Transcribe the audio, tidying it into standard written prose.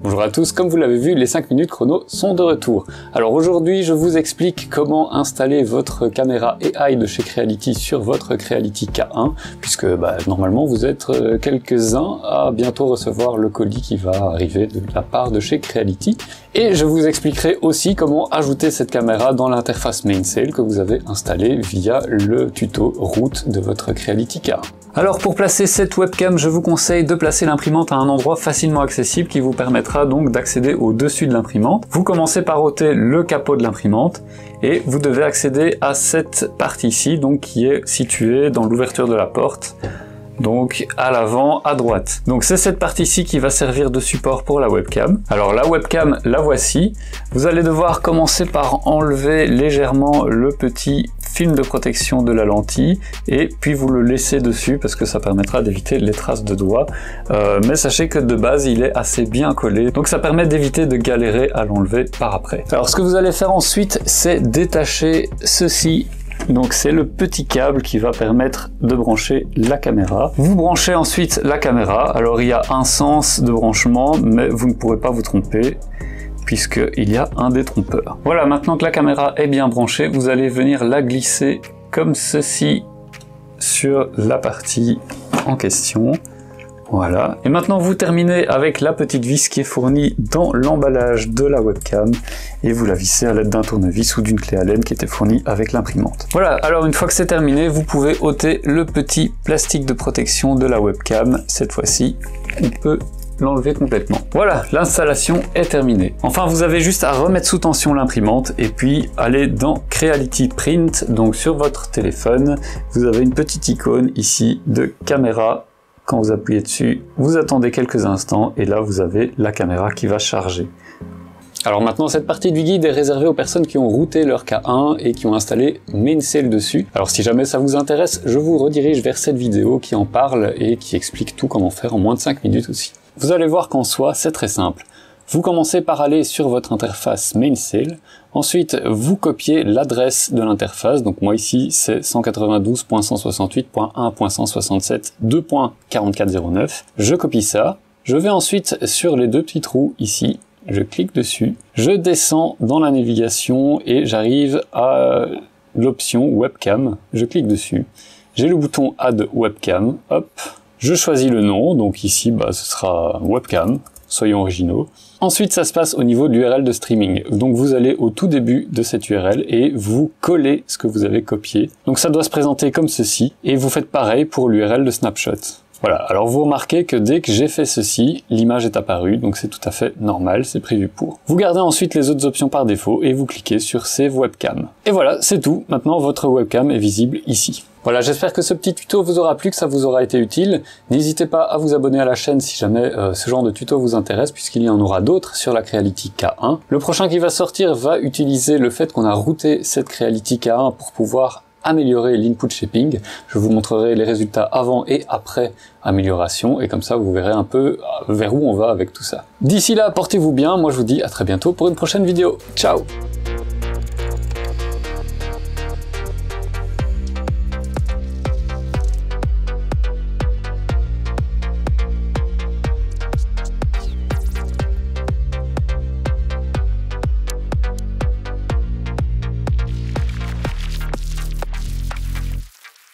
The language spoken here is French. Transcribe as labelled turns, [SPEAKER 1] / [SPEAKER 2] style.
[SPEAKER 1] Bonjour à tous, comme vous l'avez vu, les 5 minutes chrono sont de retour. Alors aujourd'hui, je vous explique comment installer votre caméra AI de chez Creality sur votre Creality K1, puisque normalement vous êtes quelques-uns à bientôt recevoir le colis qui va arriver de la part de chez Creality. Et je vous expliquerai aussi comment ajouter cette caméra dans l'interface Mainsail que vous avez installée via le tuto route de votre Creality K1. Alors pour placer cette webcam, je vous conseille de placer l'imprimante à un endroit facilement accessible qui vous permettra donc d'accéder au-dessus de l'imprimante. Vous commencez par ôter le capot de l'imprimante et vous devez accéder à cette partie ici, donc qui est située dans l'ouverture de la porte, donc à l'avant à droite. Donc c'est cette partie-ci qui va servir de support pour la webcam. Alors la webcam, la voici. Vous allez devoir commencer par enlever légèrement le petit film de protection de la lentille et puis vous le laissez dessus parce que ça permettra d'éviter les traces de doigts. Mais sachez que de base il est assez bien collé, donc ça permet d'éviter de galérer à l'enlever par après. Alors ce que vous allez faire ensuite, c'est détacher ceci. Donc c'est le petit câble qui va permettre de brancher la caméra. Vous branchez ensuite la caméra. Alors il y a un sens de branchement, mais vous ne pourrez pas vous tromper puisqu'il y a un détrompeur. Voilà, maintenant que la caméra est bien branchée, vous allez venir la glisser comme ceci sur la partie en question. Voilà, et maintenant vous terminez avec la petite vis qui est fournie dans l'emballage de la webcam et vous la vissez à l'aide d'un tournevis ou d'une clé Allen qui était fournie avec l'imprimante. Voilà, alors une fois que c'est terminé, vous pouvez ôter le petit plastique de protection de la webcam. Cette fois-ci, on peut l'enlever complètement. Voilà, l'installation est terminée. Enfin, vous avez juste à remettre sous tension l'imprimante et puis aller dans Creality Print. Donc sur votre téléphone, vous avez une petite icône ici de caméra. Quand vous appuyez dessus, vous attendez quelques instants et là vous avez la caméra qui va charger. Alors maintenant, cette partie du guide est réservée aux personnes qui ont routé leur K1 et qui ont installé Mainsail dessus. Alors si jamais ça vous intéresse, je vous redirige vers cette vidéo qui en parle et qui explique tout comment faire en moins de 5 minutes aussi. Vous allez voir qu'en soi, c'est très simple. Vous commencez par aller sur votre interface Mainsail, ensuite vous copiez l'adresse de l'interface, donc moi ici c'est 192.168.1.167.2.4409, je copie ça, je vais ensuite sur les deux petits trous ici, je clique dessus, je descends dans la navigation et j'arrive à l'option webcam, je clique dessus, j'ai le bouton Add Webcam, hop, je choisis le nom, donc ici ce sera webcam, soyons originaux. Ensuite, ça se passe au niveau de l'URL de streaming. Donc vous allez au tout début de cette URL et vous collez ce que vous avez copié. Donc ça doit se présenter comme ceci et vous faites pareil pour l'URL de snapshot. Voilà, alors vous remarquez que dès que j'ai fait ceci, l'image est apparue, donc c'est tout à fait normal, c'est prévu pour. Vous gardez ensuite les autres options par défaut et vous cliquez sur Save Webcam. Et voilà, c'est tout. Maintenant, votre webcam est visible ici. Voilà, j'espère que ce petit tuto vous aura plu, que ça vous aura été utile. N'hésitez pas à vous abonner à la chaîne si jamais ce genre de tuto vous intéresse, puisqu'il y en aura d'autres sur la Creality K1. Le prochain qui va sortir va utiliser le fait qu'on a routé cette Creality K1 pour pouvoir améliorer l'input shaping. Je vous montrerai les résultats avant et après amélioration, et comme ça vous verrez un peu vers où on va avec tout ça. D'ici là, portez-vous bien, moi je vous dis à très bientôt pour une prochaine vidéo. Ciao!